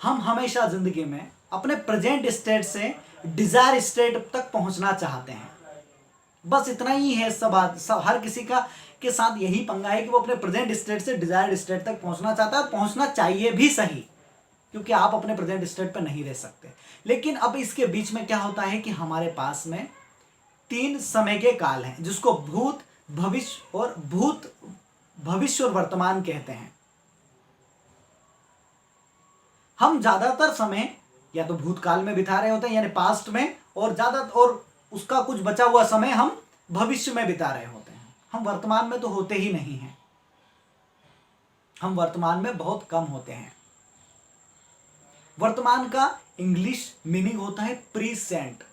हम हमेशा जिंदगी में अपने प्रेजेंट स्टेट से डिजायर स्टेट तक पहुंचना चाहते हैं। बस इतना ही है। सब हर किसी का के साथ यही पंगा है कि वो अपने प्रेजेंट स्टेट से डिजायर्ड स्टेट तक पहुंचना चाहता है, पहुंचना चाहिए भी सही, क्योंकि आप अपने प्रेजेंट स्टेट पर नहीं रह सकते। लेकिन अब इसके बीच में क्या होता है कि हमारे पास में 3 समय के काल हैं, जिसको भविष्य और वर्तमान कहते हैं। हम ज्यादातर समय या तो भूतकाल में बिता रहे होते हैं यानी पास्ट में, और उसका कुछ बचा हुआ समय हम भविष्य में बिता रहे होते हैं। हम वर्तमान में तो होते ही नहीं हैं, हम वर्तमान में बहुत कम होते हैं। वर्तमान का इंग्लिश मीनिंग होता है प्रीसेंट।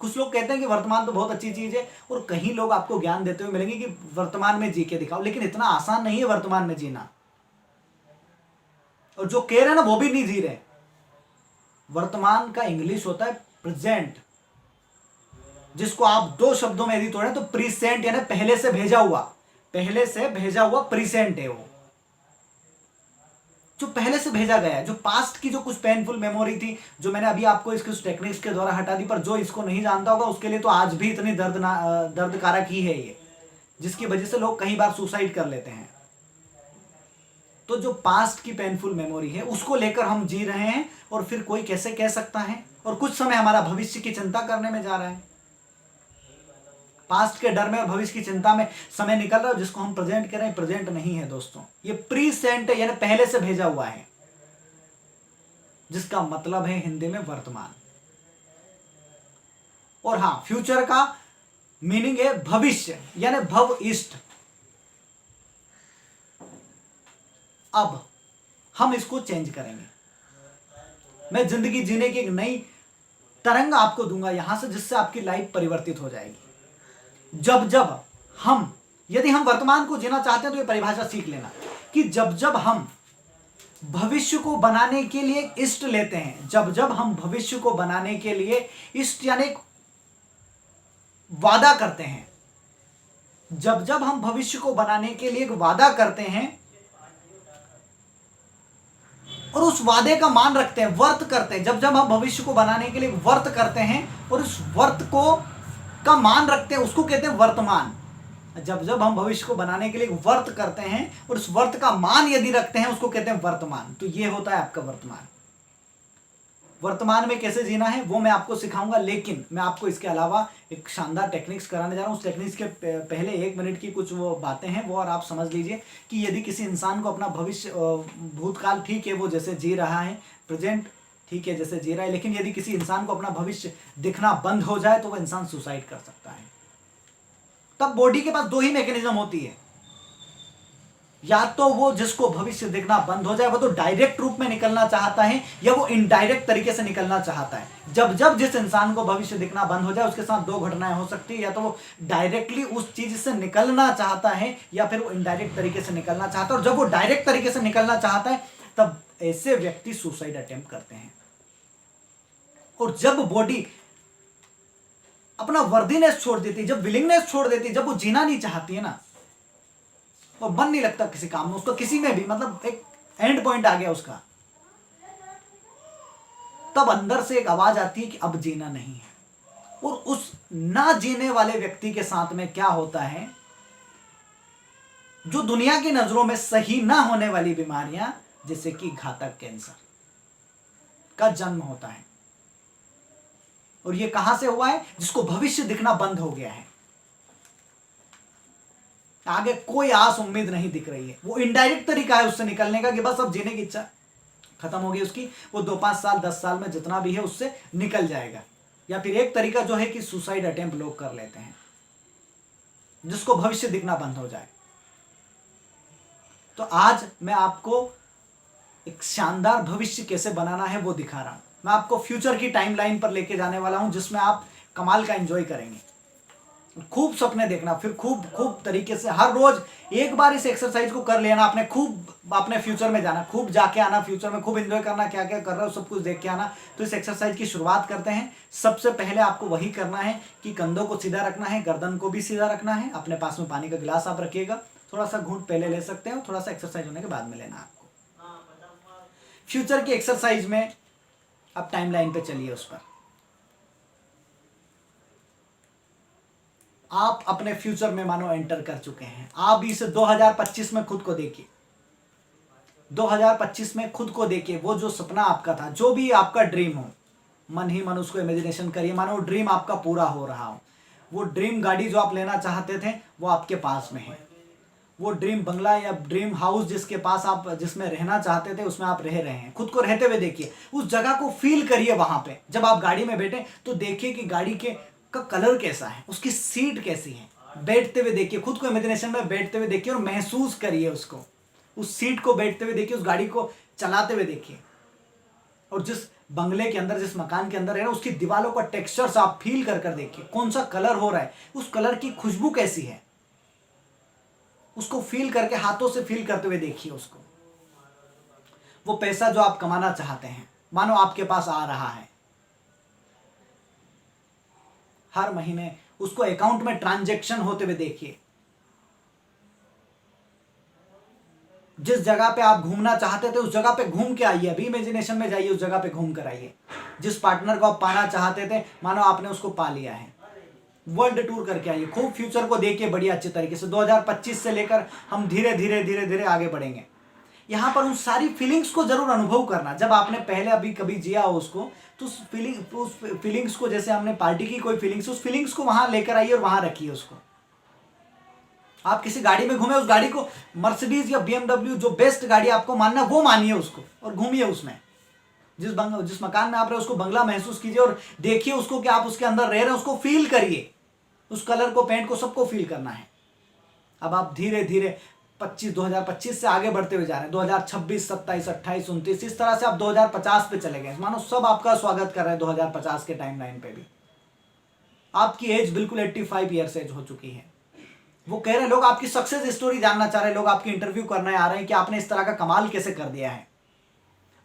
कुछ लोग कहते हैं कि वर्तमान तो बहुत अच्छी चीज है, और कहीं लोग आपको ज्ञान देते हुए मिलेंगे कि वर्तमान में जी के दिखाओ, लेकिन इतना आसान नहीं है वर्तमान में जीना। और जो कह रहे हैं ना वो भी नहीं जी रहे। वर्तमान का इंग्लिश होता है प्रेजेंट, जिसको आप 2 शब्दों में यदि तोड़े तो प्रीसेंट यानी पहले से भेजा हुआ प्रीसेंट है वो, जो पहले से भेजा गया है। जो पास्ट की जो कुछ पेनफुल मेमोरी थी, जो मैंने अभी आपको इसके टेक्निक्स के द्वारा हटा दी, पर जो इसको नहीं जानता होगा उसके लिए तो आज भी इतनी दर्दकारक ही है ये, जिसकी वजह से लोग कई बार सुसाइड कर लेते हैं। तो जो पास्ट की पेनफुल मेमोरी है उसको लेकर हम जी रहे हैं, और फिर कोई कैसे कह सकता है। और कुछ समय हमारा भविष्य की चिंता करने में जा रहा है। पास्ट के डर में और भविष्य की चिंता में समय निकल रहा है, जिसको हम प्रेजेंट कह रहे हैं। प्रेजेंट नहीं है दोस्तों, ये प्रीसेंट है, यानी पहले से भेजा हुआ है, जिसका मतलब है हिंदी में वर्तमान। और हां, फ्यूचर का मीनिंग है भविष्य, यानी भविष्य। अब हम इसको चेंज करेंगे। मैं जिंदगी जीने की एक नई तरंग आपको दूंगा यहां से, जिससे आपकी लाइफ परिवर्तित हो जाएगी। यदि हम वर्तमान को जीना चाहते हैं तो ये परिभाषा सीख लेना कि जब हम भविष्य को बनाने के लिए इष्ट लेते हैं, जब हम भविष्य को बनाने के लिए इष्ट यानी वादा करते हैं, जब हम भविष्य को बनाने के लिए एक वादा करते हैं और उस वादे का मान रखते हैं, वर्त करते हैं, जब हम भविष्य को बनाने के लिए वर्त करते हैं और उस वर्त का मान रखते हैं, उसको कहते हैं वर्तमान। जब हम भविष्य को बनाने के लिए वर्त करते हैं और उस वर्त का मान यदि रखते हैं, उसको कहते हैं वर्तमान। तो ये होता है आपका वर्तमान। वर्तमान में कैसे जीना है वो मैं आपको सिखाऊंगा, लेकिन मैं आपको इसके अलावा एक शानदार टेक्निक्स कराने जा रहा हूं। उस टेक्निक्स के पहले 1 मिनट की कुछ वो बातें हैं, वो और आप समझ लीजिए कि यदि किसी इंसान को अपना भविष्य, भूतकाल ठीक है वो जैसे जी रहा है, प्रेजेंट ठीक है जैसे जी रहा है, लेकिन यदि किसी इंसान को अपना भविष्य दिखना बंद हो जाए तो वह इंसान सुसाइड कर सकता है। तब बॉडी के पास 2 ही मैकेनिज्म होती है, या तो वो जिसको भविष्य दिखना बंद हो जाए वो तो डायरेक्ट रूप में निकलना चाहता है, या वो इनडायरेक्ट तरीके से निकलना चाहता है। जब जिस इंसान को भविष्य दिखना बंद हो जाए उसके साथ 2 घटनाएं हो सकती है, या तो वो डायरेक्टली उस चीज से निकलना चाहता है, या फिर वो इनडायरेक्ट तरीके से निकलना चाहता है। और जब वो डायरेक्ट तरीके से निकलना चाहता है तब ऐसे व्यक्ति सुसाइड अटेम्प्ट करते हैं। और जब बॉडी अपना वर्दीनेस छोड़ देती है, जब विलिंगनेस छोड़ देती है, जब वो जीना नहीं चाहती है ना, और मन नहीं लगता किसी काम में उसका, किसी में भी, मतलब एक एंड पॉइंट आ गया उसका, तब अंदर से एक आवाज आती है कि अब जीना नहीं है। और उस ना जीने वाले व्यक्ति के साथ में क्या होता है, जो दुनिया की नजरों में सही ना होने वाली बीमारियां, जैसे कि घातक कैंसर का जन्म होता है। और ये कहां से हुआ है? जिसको भविष्य दिखना बंद हो गया है, आगे कोई आस उम्मीद नहीं दिख रही है, वो इनडायरेक्ट तरीका है उससे निकलने का कि बस अब जीने की इच्छा खत्म हो गई उसकी, वो 2-5 साल 10 साल में जितना भी है उससे निकल जाएगा। या फिर एक तरीका जो है कि सुसाइड अटेम्प्ट लोग कर लेते हैं, जिसको भविष्य दिखना बंद हो जाए। तो आज मैं आपको एक शानदार भविष्य कैसे बनाना है वो दिखा रहा हूं। मैं आपको फ्यूचर की टाइमलाइन पर लेके जाने वाला हूं, जिसमें आप कमाल का एंजॉय करेंगे। खूब सपने देखना, फिर खूब तरीके से हर रोज एक बार इस एक्सरसाइज को कर लेना, आपने खूब अपने फ्यूचर में जाना, खूब जाके आना, फ्यूचर में खूब एंजॉय करना, क्या क्या कर रहे हो सब कुछ देख के आना। तो इस एक्सरसाइज की शुरुआत करते हैं। सबसे पहले आपको वही करना है कि कंधों को सीधा रखना है, गर्दन को भी सीधा रखना है। अपने पास में पानी का गिलास आप रखिएगा, थोड़ा सा घूंट पहले ले सकते हो, थोड़ा सा एक्सरसाइज होने के बाद में लेना आपको। फ्यूचर की एक्सरसाइज में अब टाइमलाइन पे चलिए। उस पर आप अपने फ्यूचर में मानो एंटर कर चुके हैं। आप इस 2025 में खुद को देखिए, 2025 में खुद को देखिए। वो जो सपना आपका था, जो भी आपका ड्रीम हो, मन ही मन उसको इमेजिनेशन करिए, मानो ड्रीम आपका पूरा हो रहा हो। वो ड्रीम गाड़ी जो आप लेना चाहते थे वो आपके पास में है। वो ड्रीम बंगला या ड्रीम हाउस जिसके पास आप जिसमें रहना चाहते थे उसमें आप रह रहे हैं। खुद को रहते हुए देखिए, उस जगह को फील करिए। वहां पे जब आप गाड़ी में बैठे तो देखिए कि गाड़ी के का कलर कैसा है, उसकी सीट कैसी है। बैठते हुए देखिए, खुद को इमेजिनेशन में बैठते हुए देखिए और महसूस करिए उसको। उस सीट को बैठते हुए देखिए, उस गाड़ी को चलाते हुए देखिए। और जिस बंगले के अंदर, जिस मकान के अंदर है ना, उसकी दीवारों का टेक्सचर्स आप फील कर कर देखिए। कौन सा कलर हो रहा है, उस कलर की खुशबू कैसी है, उसको फील करके, हाथों से फील करते हुए देखिए उसको। वो पैसा जो आप कमाना चाहते हैं मानो आपके पास आ रहा है। हर महीने उसको अकाउंट में ट्रांजैक्शन होते हुए देखिए। जिस जगह पे आप घूमना चाहते थे उस जगह पे घूम के आइए। अभी इमेजिनेशन में जाइए, उस जगह पे घूम कर आइए। जिस पार्टनर को आप पाना चाहते थे मानो आपने उसको पा लिया है। वर्ल्ड टूर करके आइए, खूब फ्यूचर को देखिए बढ़िया अच्छे तरीके से। 2025 से लेकर हम धीरे धीरे धीरे धीरे आगे बढ़ेंगे। यहाँ पर उन सारी फीलिंग्स को जरूर अनुभव करना। जब आपने पहले अभी कभी जिया हो उसको, तो उस फीलिंग्स को, जैसे हमने पार्टी की कोई फीलिंग्स, उस फीलिंग्स को वहां लेकर आइए और वहां रखिए उसको। आप किसी गाड़ी में घूमे, उस गाड़ी को मर्सिडीज या BMW जो बेस्ट गाड़ी आपको मानना वो मानिए उसको और घूमिए उसमें। जिस मकान में आप रहे उसको बंगला महसूस कीजिए और देखिए उसको कि आप उसके अंदर रह रहे हैं। उसको फील करिए, उस कलर को, पेंट को, सबको फील करना है। अब आप धीरे धीरे 2025 से आगे बढ़ते हुए जा रहे हैं। 2026, 27, 28, 29, इस तरह से आप 2050 पे चले गए। मानो सब आपका स्वागत कर रहे हैं 2050 के टाइमलाइन पे भी। आपकी एज बिल्कुल 85 ईयर्स एज हो चुकी है। वो कह रहे हैं, लोग आपकी सक्सेस स्टोरी जानना चाह रहे हैं, लोग आपकी इंटरव्यू करने आ रहे हैं कि आपने इस तरह का कमाल कैसे कर दिया है।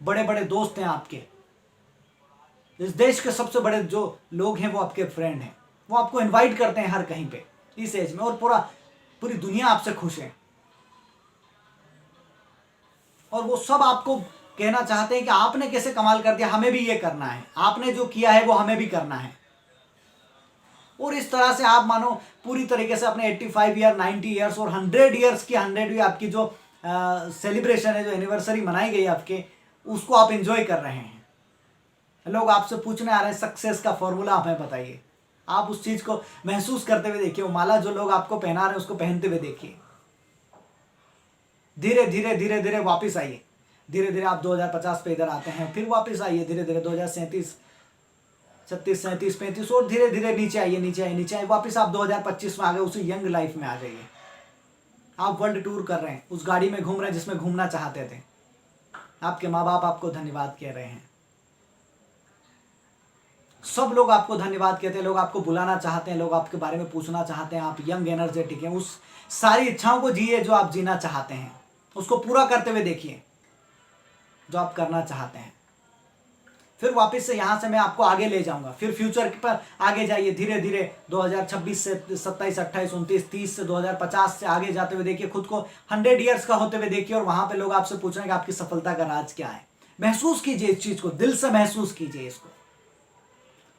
बड़े बड़े दोस्त हैं आपके, इस देश के सबसे बड़े जो लोग हैं वो आपके फ्रेंड हैं। वो आपको इनवाइट करते हैं हर कहीं पे इस एज में, और पूरी दुनिया आपसे खुश है। और वो सब आपको कहना चाहते हैं कि आपने कैसे कमाल कर दिया, हमें भी ये करना है, आपने जो किया है वो हमें भी करना है। और इस तरह से आप मानो पूरी तरीके से अपने 85 ईयर, 90 ईयर्स और 100 ईयर्स की 100वीं आपकी जो सेलिब्रेशन है, जो एनिवर्सरी मनाई गई आपके, उसको आप एंजॉय कर रहे हैं। लोग आपसे पूछने आ रहे हैं सक्सेस का फॉर्मूला हमें बताइए। आप उस चीज को महसूस करते हुए देखिए। वो माला जो लोग आपको पहना रहे हैं उसको पहनते हुए देखिए। धीरे धीरे धीरे धीरे वापस आइए। धीरे धीरे आप 2050 पे इधर आते हैं, फिर वापस आइए धीरे धीरे 2037, 36, 37, 35 और धीरे धीरे नीचे आइए, नीचे आइए, नीचे आइए। वापस आप 2025 में आ गए, उसी यंग लाइफ में आ जाइए। आप वर्ल्ड टूर कर रहे हैं, उस गाड़ी में घूम रहे हैं जिसमें घूमना चाहते थे। आपके माँ बाप आपको धन्यवाद कह रहे हैं, सब लोग आपको धन्यवाद कहते हैं। लोग आपको बुलाना चाहते हैं, लोग आपके बारे में पूछना चाहते हैं। आप यंग, एनर्जेटिक हैं। उस सारी इच्छाओं को जिए जो आप जीना चाहते हैं, उसको पूरा करते हुए देखिए जो आप करना चाहते हैं। फिर वापस से यहाँ से मैं आपको आगे ले जाऊंगा। फिर फ्यूचर पर आगे जाइए धीरे धीरे। 2026 से 27, 28, 29, 30 से 2050 से आगे जाते हुए देखिए। खुद को 100 ईयर्स का होते हुए देखिए और वहां पे लोग आपसे पूछ रहे हैं कि आपकी सफलता का राज क्या है। महसूस कीजिए इस चीज को, दिल से महसूस कीजिए, इसको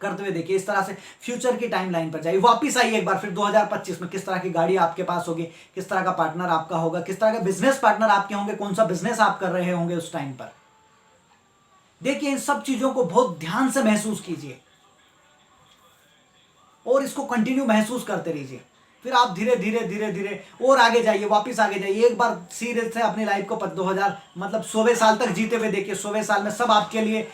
करते हुए देखिए। इस तरह से फ्यूचर की टाइमलाइन पर जाइए। वापस आइए एक बार फिर 2025 में। किस तरह की गाड़ी आपके पास होगी, किस तरह का पार्टनर आपका होगा, किस तरह का बिजनेस पार्टनर आपके होंगे, कौन सा बिजनेस आप कर रहे होंगे उस टाइम पर। देखिए इन सब चीजों को बहुत ध्यान से महसूस कीजिए और इसको कंटिन्यू महसूस करते रहिए। फिर आप धीरे धीरे धीरे धीरे और आगे जाइए, वापस आगे जाइए। एक बार सीरियस से अपनी लाइफ को 2000 मतलब 100वें साल तक जीते हुए देखिए। 100वें साल में सब आपके लिए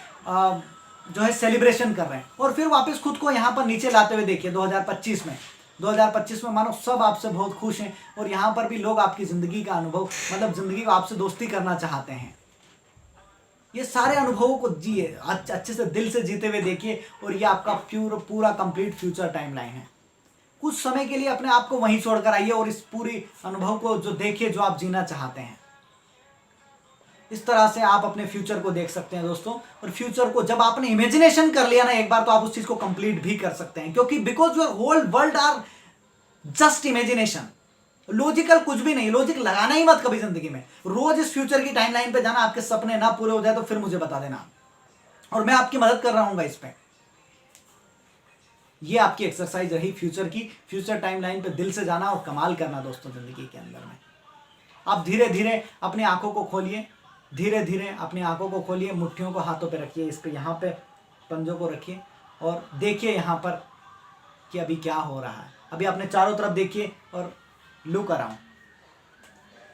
जो है सेलिब्रेशन कर रहे हैं। और फिर वापस खुद को यहाँ पर नीचे लाते हुए देखिए 2025 में। 2025 में मानो सब आपसे बहुत खुश हैं और यहाँ पर भी लोग आपकी ज़िंदगी का अनुभव, मतलब ज़िंदगी को आपसे दोस्ती करना चाहते हैं। ये सारे अनुभवों को जिए, अच्छे से दिल से जीते हुए देखिए। और ये आपका पूरा कंप्लीट फ्यूचर टाइमलाइन है। कुछ समय के लिए अपने आप को वहीं छोड़कर आइए और इस पूरी अनुभव को जो देखिए जो आप जीना चाहते हैं। इस तरह से आप अपने फ्यूचर को देख सकते हैं दोस्तों। और फ्यूचर को जब आपने इमेजिनेशन कर लिया ना एक बार, तो आप उस चीज को कंप्लीट भी कर सकते हैं। क्योंकि because your whole world are just imagination. Logical कुछ भी नहीं, लॉजिक लगाना ही मत कभी जिंदगी में। रोज इस फ्यूचर की टाइमलाइन पे जाना, आपके सपने ना पूरे हो जाए तो फिर मुझे बता देना, और मैं आपकी मदद कर रहा हूँ इस पे। ये आपकी एक्सरसाइज रही फ्यूचर की, फ्यूचर टाइमलाइन पे दिल से जाना और कमाल करना दोस्तों जिंदगी के अंदर में। आप धीरे धीरे अपनी आंखों को खोलिए, धीरे धीरे अपनी आंखों को खोलिए, मुट्ठियों को हाथों पे रखिए, इस पे यहाँ पे पंजों को रखिए और देखिए यहाँ पर कि अभी क्या हो रहा है। अभी अपने चारों तरफ देखिए और लुक अराउंड।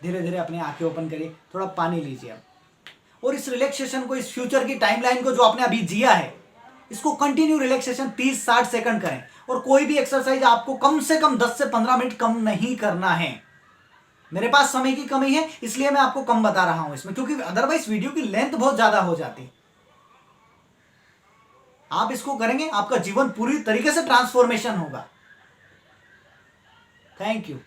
धीरे धीरे अपनी आंखें ओपन करिए, थोड़ा पानी लीजिए अब, और इस रिलैक्सेशन को, इस फ्यूचर की टाइमलाइन को जो आपने अभी जिया है, इसको कंटिन्यू रिलैक्सेशन 30-60 सेकंड करें। और कोई भी एक्सरसाइज आपको कम से कम 10 से 15 मिनट कम नहीं करना है। मेरे पास समय की कमी है इसलिए मैं आपको कम बता रहा हूं इसमें, क्योंकि अदरवाइज वीडियो की लेंथ बहुत ज्यादा हो जाती। आप इसको करेंगे, आपका जीवन पूरी तरीके से ट्रांसफॉर्मेशन होगा। Thank you.